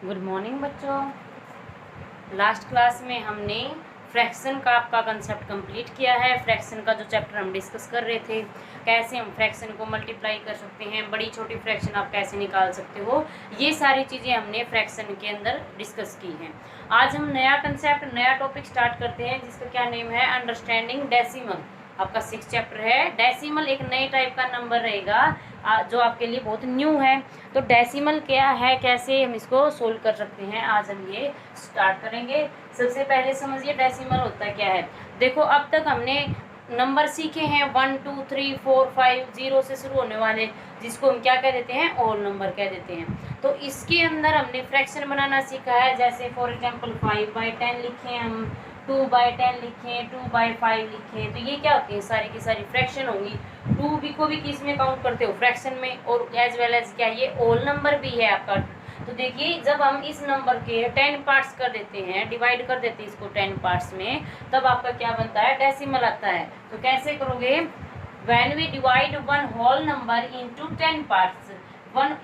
Good morning बच्चों। Last class में हमने फ्रैक्शन का आपका कंसेप्ट कंप्लीट किया है। फ्रैक्शन का जो चैप्टर हम डिस्कस कर रहे थे, कैसे हम फ्रैक्शन को मल्टीप्लाई कर सकते हैं, बड़ी छोटी फ्रैक्शन आप कैसे निकाल सकते हो, ये सारी चीज़ें हमने फ्रैक्शन के अंदर डिस्कस की हैं। आज हम नया कंसेप्ट, नया टॉपिक स्टार्ट करते हैं जिसका क्या नेम है, अंडरस्टैंडिंग डेसिमल। आपका 6th चैप्टर है। डेसिमल एक नए टाइप का नंबर रहेगा जो आपके लिए बहुत न्यू है। तो डेसिमल क्या है, कैसे हम इसको सोल्व कर सकते हैं, आज हम ये स्टार्ट करेंगे। सबसे पहले समझिए डेसिमल होता क्या है। देखो, अब तक हमने नंबर सीखे हैं 1 2 3 4 5 0 से शुरू होने वाले, जिसको हम क्या कह देते हैं, होल नंबर कह देते हैं। तो इसके अंदर हमने फ्रैक्शन बनाना सीखा है। जैसे फॉर एग्जांपल 5/10 लिखें हम, 2/10 लिखें, 2/5 लिखें, तो ये क्या होती है, सारी की सारी फ्रैक्शन होंगी। 2 भी को भी किस में काउंट करते हो, फ्रैक्शन में, और एज वेल एज क्या, ये होल नंबर भी है आपका। तो देखिए, जब हम इस नंबर के 10 पार्ट्स कर देते हैं, डिवाइड कर देते हैं इसको 10 पार्ट्स में, तब आपका क्या बनता है, डेसिमल आता है। तो कैसे करोगे, when we divide one whole number into 10 parts.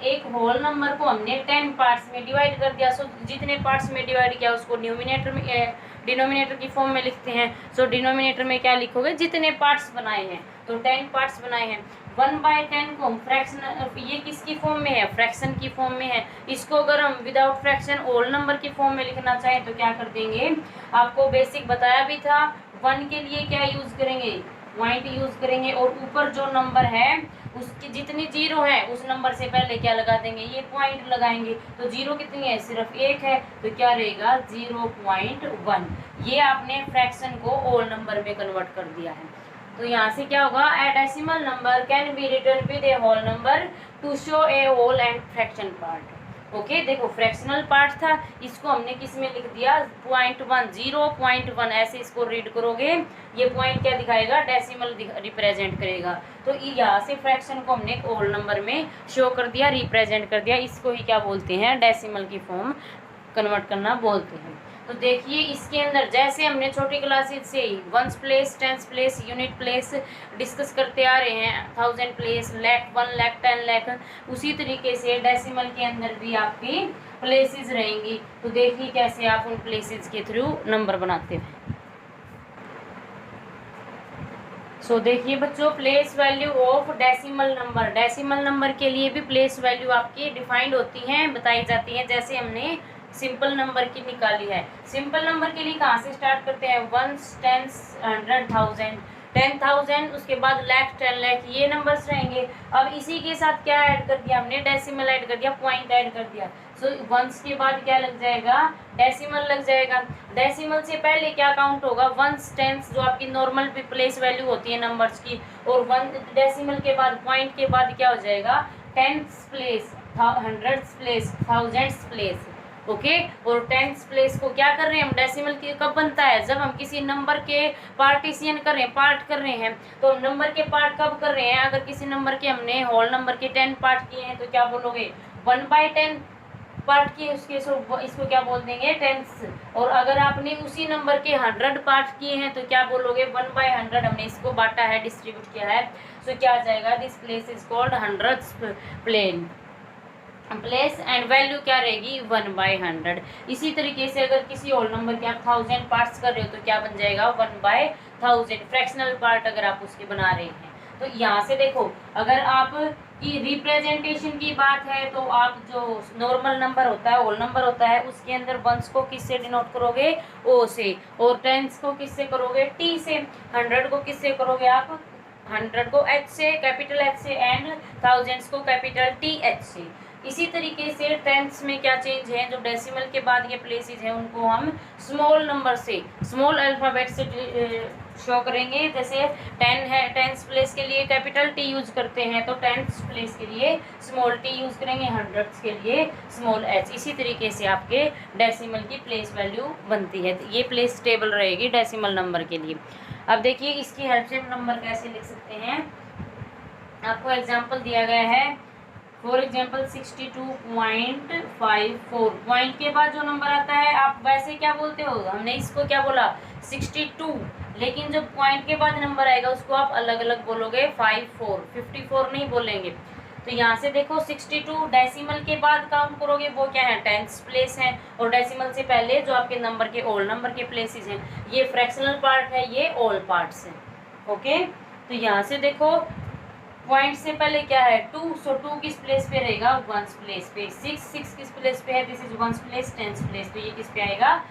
एक होल नंबर को हमने 10 पार्ट्स में डिवाइड कर दिया। सो जितने पार्ट्स में डिवाइड किया उसको न्यूमिनेटर में डिनोमिनेटर की फॉर्म में लिखते हैं। सो डिनोमिनेटर में क्या लिखोगे, जितने पार्ट्स बनाए हैं। तो 10 पार्ट्स बनाए हैं। 1/10 को हम फ्रैक्शन, ये किसकी फॉर्म में है, फ्रैक्शन की फॉर्म में है। इसको अगर हम विदाउट फ्रैक्शन होल नंबर की फॉर्म में लिखना चाहें तो क्या कर देंगे, आपको बेसिक बताया भी था। 1 के लिए क्या यूज करेंगे, पॉइंट यूज करेंगे, और ऊपर जो नंबर है उसकी जितनी 0 है उस नंबर से पहले क्या लगा देंगे, ये पॉइंट लगाएंगे। तो 0 कितनी है, सिर्फ 1 है, तो क्या रहेगा 0.1। ये आपने फ्रैक्शन को होल नंबर में कन्वर्ट कर दिया है। तो यहाँ से क्या होगा, a decimal number can be written with a whole number to show a whole and fraction part. Okay, देखो फ्रैक्शनल पार्ट था, इसको हमने किस में लिख दिया, 0.1, 0.1 ऐसे इसको रीड करोगे। ये पॉइंट क्या दिखाएगा, डेसिमल रिप्रेजेंट करेगा। तो यहाँ से फ्रैक्शन को हमने एक होल नंबर में शो कर दिया, रिप्रेजेंट कर दिया। इसको ही क्या बोलते हैं, डेसिमल की फॉर्म कन्वर्ट करना बोलते हैं। तो देखिए, इसके अंदर जैसे हमने छोटी क्लासेज से ही ones place, tens place, unit place discuss करते आ रहे हैं, 1000 प्लेस, लाख, 1 लाख, 10 लाख, उसी तरीके से डेसिमल के अंदर भी आपकी प्लेसेस रहेंगी। तो देखिए कैसे आप उन प्लेसेस के थ्रू नंबर बनाते हैं। सो देखिए बच्चों, place value of decimal number. Decimal number के लिए भी प्लेस वैल्यू आपकी डिफाइंड होती हैं, बताई जाती हैं। जैसे हमने सिंपल नंबर की निकाली है। सिंपल नंबर के लिए कहाँ से स्टार्ट करते हैं, 1, 10, 100, 1000, 10,000, उसके बाद लाख, 10 लाख, ये नंबर्स रहेंगे। अब इसी के साथ क्या ऐड कर दिया हमने, डेसिमल ऐड कर दिया, पॉइंट ऐड कर दिया। सो वंस के बाद क्या लग जाएगा, डेसिमल लग जाएगा। डेसिमल से पहले क्या काउंट होगा, वंस, टेंस, जो आपकी नॉर्मल प्लेस वैल्यू होती है नंबर्स की, और 1 डेसिमल के बाद, पॉइंट के बाद क्या हो जाएगा, tens place, hundreds place, thousands place. Okay, और टेंस प्लेस को क्या कर रहे हैं हम, डेसिमल की कब बनता है, जब हम किसी नंबर के पार्टीशन कर रहे हैं, पार्ट कर रहे हैं। तो नंबर के पार्ट कब कर रहे हैं, अगर किसी नंबर के हमने होल नंबर के 10 पार्ट किए हैं तो क्या बोलोगे, 1/10 पार्ट किए, उसके इसको क्या बोल देंगे, टेंस। और अगर आपने उसी नंबर के 100 पार्ट किए हैं तो क्या बोलोगे, 1/100। हमने इसको बांटा है, डिस्ट्रीब्यूट किया है। सो क्या आ जाएगा, this place is called hundreds place, and value क्या रहेगी, 1/100। इसी तरीके से अगर किसी होल नंबर के आप 1000 पार्ट्स कर रहे हो तो क्या बन जाएगा, 1/1000। फ्रैक्शनल पार्ट अगर आप उसके बना रहे हैं तो यहाँ से देखो, अगर आप की रिप्रेजेंटेशन की बात है तो आप जो नॉर्मल नंबर होता है, होल नंबर होता है, उसके अंदर वंस को किससे डिनोट करोगे, ओ से, और टेंस को किससे करोगे, टी से, 100 को किससे करोगे आप, 100 को एच से, कैपिटल एच से, एंड थाउजेंड्स को कैपिटल टी एच से। इसी तरीके से टेंस में क्या चेंज है, जो डेसिमल के बाद ये प्लेसेस हैं उनको हम स्मॉल नंबर से, स्मॉल अल्फ़ाबेट से शो करेंगे। जैसे 10 है, टेंस प्लेस के लिए कैपिटल टी यूज करते हैं, तो टेंस प्लेस के लिए स्मॉल टी यूज करेंगे, हंड्रेड्स के लिए स्मॉल एच। इसी तरीके से आपके डेसिमल की प्लेस वैल्यू बनती है। ये प्लेस टेबल रहेगी डेसिमल नंबर के लिए। अब देखिए, इसकी हेल्प से नंबर कैसे लिख सकते हैं, आपको एग्जाम्पल दिया गया है। फॉर एग्जाम्पल 62.54, पॉइंट के बाद जो नंबर आता है आप वैसे क्या बोलते हो, हमने इसको क्या बोला, 62, लेकिन जब पॉइंट के बाद नंबर आएगा उसको आप अलग अलग बोलोगे, 54 नहीं बोलेंगे। तो यहाँ से देखो 62 डेसिमल के बाद काउंट करोगे वो क्या है, टेंथ प्लेस है, और डेसिमल से पहले जो आपके नंबर के ओल नंबर के प्लेसेस हैं, ये फ्रैक्शनल पार्ट है, ये ऑल पार्ट्स हैं। ओके, तो यहाँ से देखो पॉइंट से पहले क्या है 2, सो 2 किस प्लेस पे रहेगा, वंस प्लेस पे। 6 किस प्लेस पे है, this is ones place, tens place, तो ये किस पे आएगा,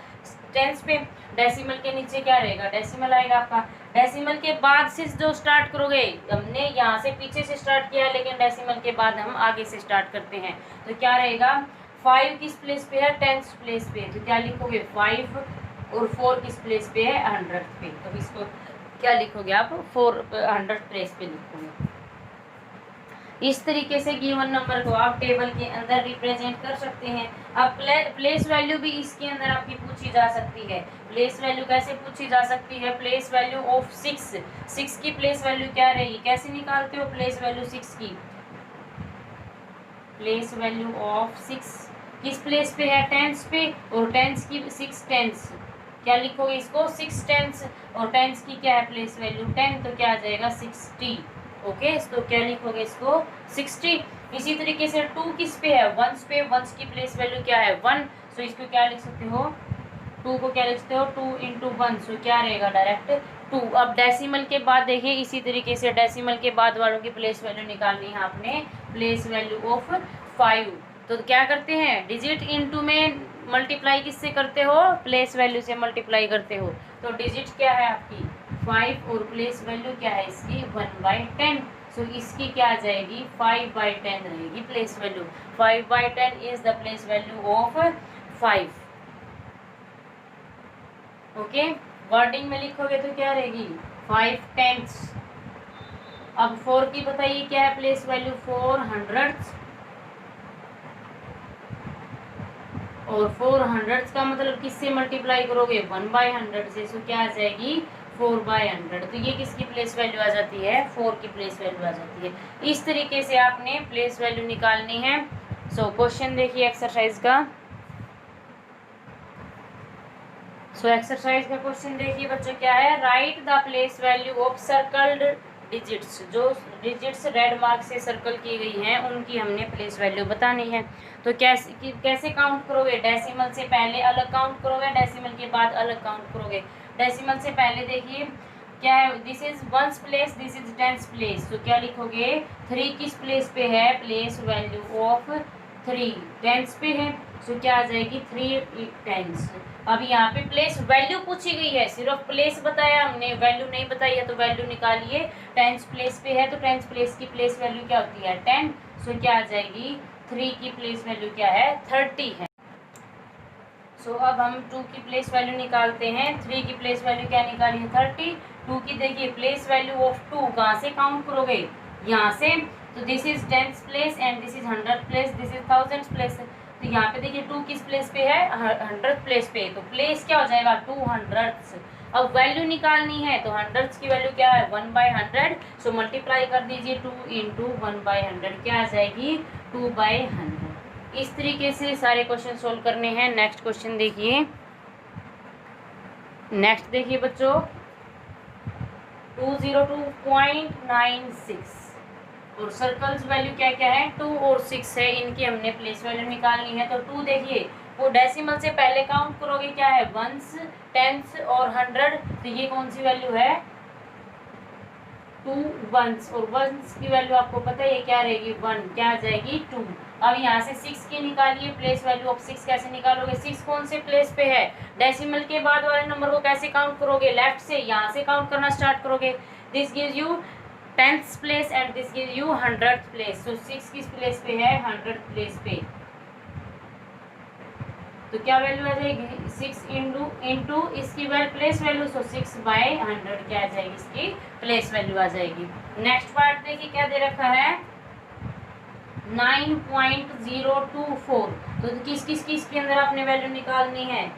टेंस पे। डेसिमल के नीचे क्या रहेगा, डेसिमल आएगा आपका। डेसिमल के बाद से जो स्टार्ट करोगे, हमने यहाँ से पीछे से स्टार्ट किया है, लेकिन डेसिमल के बाद हम आगे से स्टार्ट करते हैं, तो क्या रहेगा 5 किस प्लेस पे है, टेंस प्लेस पे, तो क्या लिखोगे 5, और 4 किस प्लेस पे है, 100 पे, तो इसको क्या लिखोगे आप 400 प्लेस पे लिखोगे। इस तरीके से गिवन नंबर को आप टेबल के अंदर रिप्रेजेंट कर सकते हैं। अब प्लेस वैल्यू भी इसके अंदर आपकी पूछी जा सकती है। प्लेस वैल्यू कैसे पूछी जा सकती है, प्लेस वैल्यू ऑफ 6 की प्लेस वैल्यू क्या रहेगी, कैसे निकालते हो प्लेस वैल्यू 6 की, प्लेस वैल्यू ऑफ 6 किस प्लेस पे है, टेंस पे, और टेंस की 6 टेंस, क्या लिखोगे इसको 6 टेंस, और टेंस की क्या है प्लेस वैल्यू 10, तो क्या आ जाएगा 60। ओके, तो क्या लिखोगे इसको 60। इसी तरीके से 2 किस पे है, वंस पे, वंस की प्लेस वैल्यू क्या है 1, सो इसको क्या लिख सकते हो 2 को क्या लिख सकते हो 2 इंटू 1, सो क्या रहेगा डायरेक्ट 2। अब डेसिमल के बाद देखिए इसी तरीके से डेसिमल के बाद वालों की प्लेस वैल्यू निकालनी है आपने, प्लेस वैल्यू ऑफ 5। तो क्या करते हैं, डिजिट इनटू में मल्टीप्लाई किससे करते हो, प्लेस वैल्यू से मल्टीप्लाई करते हो, तो डिजिट क्या है आपकी 5, और प्लेस वैल्यू क्या है इसकी 1/10, सो इसकी क्या आ जाएगी 5/10 रहेगी place value. 5/10 is the place value of 5। Okay, wording में लिखोगे तो क्या रहेगी 5/10। अब 4 की बताइए क्या है प्लेस वैल्यू 400, और 400 का मतलब किससे मल्टीप्लाई करोगे 1/100 से, सो क्या आ जाएगी 4/100, तो ये किसकी प्लेस वैल्यू आ जाती है 4 की प्लेस वैल्यू आ जाती है। इस तरीके से आपने प्लेस वैल्यू निकालनी है। सो क्वेश्चन देखिए एक्सरसाइज का। सो एक्सरसाइज का क्वेश्चन देखिए बच्चों क्या है, right the place value of circled digits, जो डिजिट्स रेड मार्क से सर्कल की गई हैं उनकी हमने प्लेस वैल्यू बतानी है। तो कैसे काउंट करोगे, डेसिमल से पहले अलग काउंट करोगे, डेसिमल के बाद अलग काउंट करोगे। डेसिमल से पहले देखिए क्या है, this is ones place, this is tens place, तो क्या लिखोगे 3 किस प्लेस पे है, प्लेस वैल्यू ऑफ 3 टेंस पे है, सो क्या आ जाएगी 3 टेंस। अब यहाँ पे प्लेस वैल्यू पूछी गई है, सिर्फ प्लेस बताया हमने, वैल्यू नहीं बताई है, तो वैल्यू निकालिए। टेंस प्लेस पे है तो टेंस प्लेस की प्लेस वैल्यू क्या होती है 10, सो क्या आ जाएगी 3 की प्लेस वैल्यू क्या है 30 है। सो अब हम 2 की प्लेस वैल्यू निकालते हैं। 3 की प्लेस वैल्यू क्या निकाली है 30। 2 की देखिए प्लेस वैल्यू ऑफ 2 कहाँ से काउंट करोगे, यहाँ से, तो this is 10th place and this is 100th place, this is 1000th place, तो यहाँ पे देखिए 2 किस प्लेस पे है 100th प्लेस पे, तो प्लेस क्या हो जाएगा 200th। अब वैल्यू निकालनी है तो 100th की वैल्यू क्या है 1/100, सो मल्टीप्लाई कर दीजिए 2 इंटू 1/100, क्या आ जाएगी 2/100। इस तरीके से सारे क्वेश्चन सोल्व करने हैं। नेक्स्ट क्वेश्चन देखिए, नेक्स्ट देखिए बच्चों 202.96, और सर्कल्स वैल्यू क्या क्या है 2 और 6 है, इनकी हमने प्लेस वैल्यू निकालनी है। तो 2 देखिए वो डेसिमल से पहले काउंट करोगे क्या है वंस, टेंस और 100, तो ये कौन सी वैल्यू है 2 वंस, और वंस की वैल्यू आपको पता है ये क्या रहेगी 1, क्या आ जाएगी 2। अब यहाँ से 6 की निकालिए प्लेस वैल्यू ऑफ 6, कैसे निकालोगे 6 कौन से प्लेस पे है, डेसिमल के बाद वाले नंबर को कैसे काउंट करोगे, लेफ्ट से, यहाँ से काउंट करना स्टार्ट करोगे। This gives you 10th place and this gives you 100th place, तो 6 किस प्लेस पे है 100th प्लेस पे, तो क्या वैल्यू आ जाएगी 6 इंटू इसकी प्लेस वैल्यू, सो 6/100 क्या आ जाएगी इसकी प्लेस वैल्यू आ जाएगी। नेक्स्ट पार्ट देखिए क्या दे रखा है 9.024, तो किस किस की इसके अंदर आपने वैल्यू निकालनी है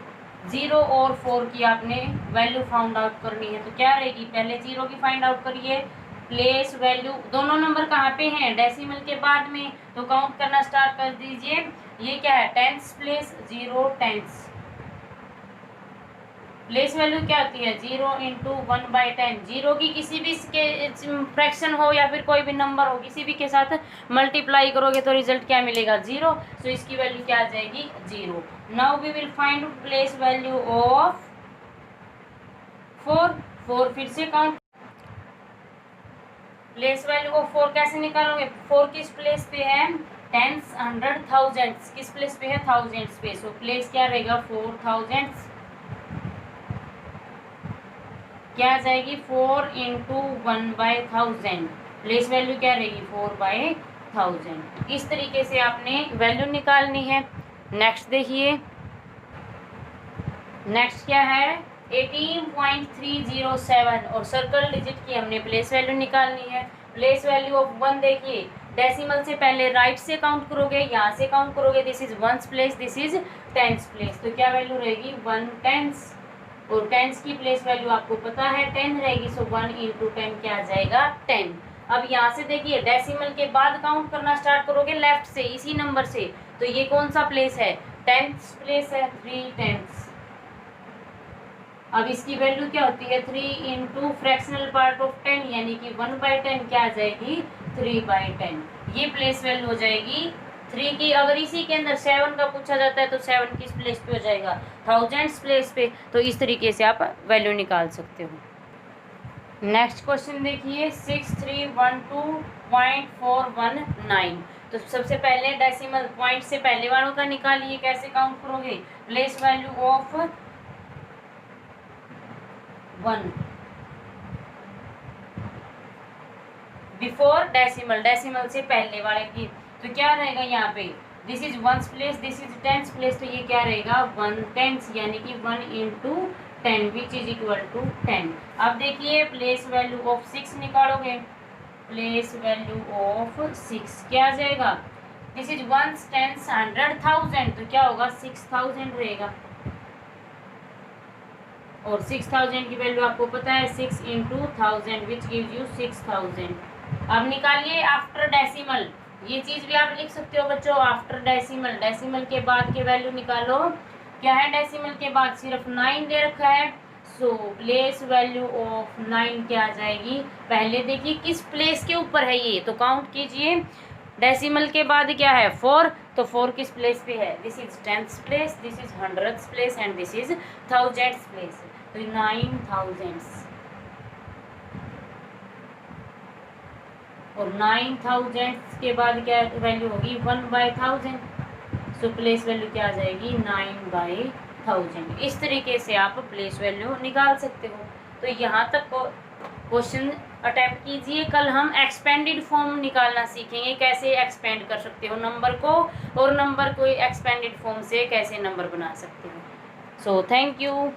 0 और 4 की आपने वैल्यू फाउंड आउट करनी है। तो क्या रहेगी, पहले 0 की फाइंड आउट करिए, प्लेस वैल्यू दोनों नंबर कहाँ पे हैं डेसिमल के बाद में, तो काउंट करना स्टार्ट कर दीजिए। ये क्या है 10th place 0 10th, place value क्या होती है 0 इंटू 1/10। जीरो की किसी भी फ्रैक्शन हो या फिर कोई भी नंबर हो, किसी भी के साथ मल्टीप्लाई करोगे तो रिजल्ट क्या मिलेगा 0। सो इसकी वैल्यू क्या आ जाएगी 0। Now we will find place value of 4। 4 फिर से काउंट, प्लेस वैल्यू ऑफ 4 कैसे निकालोगे, 4 किस प्लेस पे है, टेंस, हंड्रेड, थाउजेंड्स, किस प्लेस पे है, थाउजेंड्स पे। सो प्लेस क्या रहेगा 4000, क्या आ जाएगी 4 इंटू 1/1000। प्लेस वैल्यू क्या रहेगी 4/1000। इस तरीके से आपने वैल्यू निकालनी है। नेक्स्ट देखिए, नेक्स्ट क्या है 18.307 और सर्कल डिजिट की हमने प्लेस वैल्यू निकालनी है। प्लेस वैल्यू ऑफ 1 देखिए, डेसिमल से पहले राइट से काउंट करोगे, यहाँ से काउंट करोगे, this is ones place, this is tens place. तो क्या वैल्यू रहेगी 1 टेंस, और टेंस की प्लेस वैल्यू आपको पता है 10 रहेगी। सो 1 इंटू 10 क्या आ जाएगा 10। अब यहाँ से देखिए डेसिमल के बाद काउंट करना स्टार्ट करोगे लेफ्ट से, इसी नंबर से। तो ये कौन सा प्लेस है, टेंस प्लेस है, 3 टेंस। अब इसकी वैल्यू क्या होती है 3 इंटू फ्रैक्शनल पार्ट ऑफ 10 यानी कि 1/10 क्या आ जाएगी 3/10। ये प्लेस वैल्यू हो जाएगी 3 की। अगर इसी के अंदर 7 का पूछा जाता है तो 7 किस प्लेस पे हो जाएगा, थाउजेंड्स प्लेस पे। तो इस तरीके से आप वैल्यू निकाल सकते हो। नेक्स्ट क्वेश्चन देखिए 6312.419। तो सबसे पहले डेसिमल पॉइंट से पहले वालों का निकालिए, कैसे काउंट करोगे, place value of 1 before decimal, decimal से पहले वाले की। तो क्या रहेगा यहाँ पे, this is ones place, this is tens place. तो ये क्या रहेगा 1 टेंस यानी कि 1 into 10 which is equal to 10। अब देखिए प्लेस वैल्यू ऑफ 6 निकालोगे, प्लेस वैल्यू ऑफ 6 क्या आ जाएगा, this is ones tens, hundred, thousand. तो क्या होगा 6000 रहेगा, और 6000 की वैल्यू आपको पता है 6 इंटू 1000 विच गिव्स यू 6000। अब निकालिए आफ्टर डेसिमल, ये चीज भी आप लिख सकते हो बच्चों, आफ्टर डेसिमल, डेसिमल के बाद की वैल्यू निकालो। क्या है डेसिमल के बाद, सिर्फ 9 दे रखा है। सो प्लेस वैल्यू ऑफ 9 क्या आ जाएगी, पहले देखिए किस प्लेस के ऊपर है ये, तो काउंट कीजिए। डेसिमल के बाद क्या है 4, तो 4 किस प्लेस पे है, this is tens place, this is hundreds place and this is thousands place. तो 9000 और 9000 के बाद क्या वैल्यू होगी 1/1000। सो प्लेस वैल्यू क्या आ जाएगी 9/1000। इस तरीके से आप प्लेस वैल्यू निकाल सकते हो। तो यहाँ तक क्वेश्चन अटेम्प्ट कीजिए। कल हम एक्सपेंडेड फॉर्म निकालना सीखेंगे, कैसे एक्सपेंड कर सकते हो नंबर को, और नंबर को एक्सपेंडेड फॉर्म से कैसे नंबर बना सकते हो। So thank you.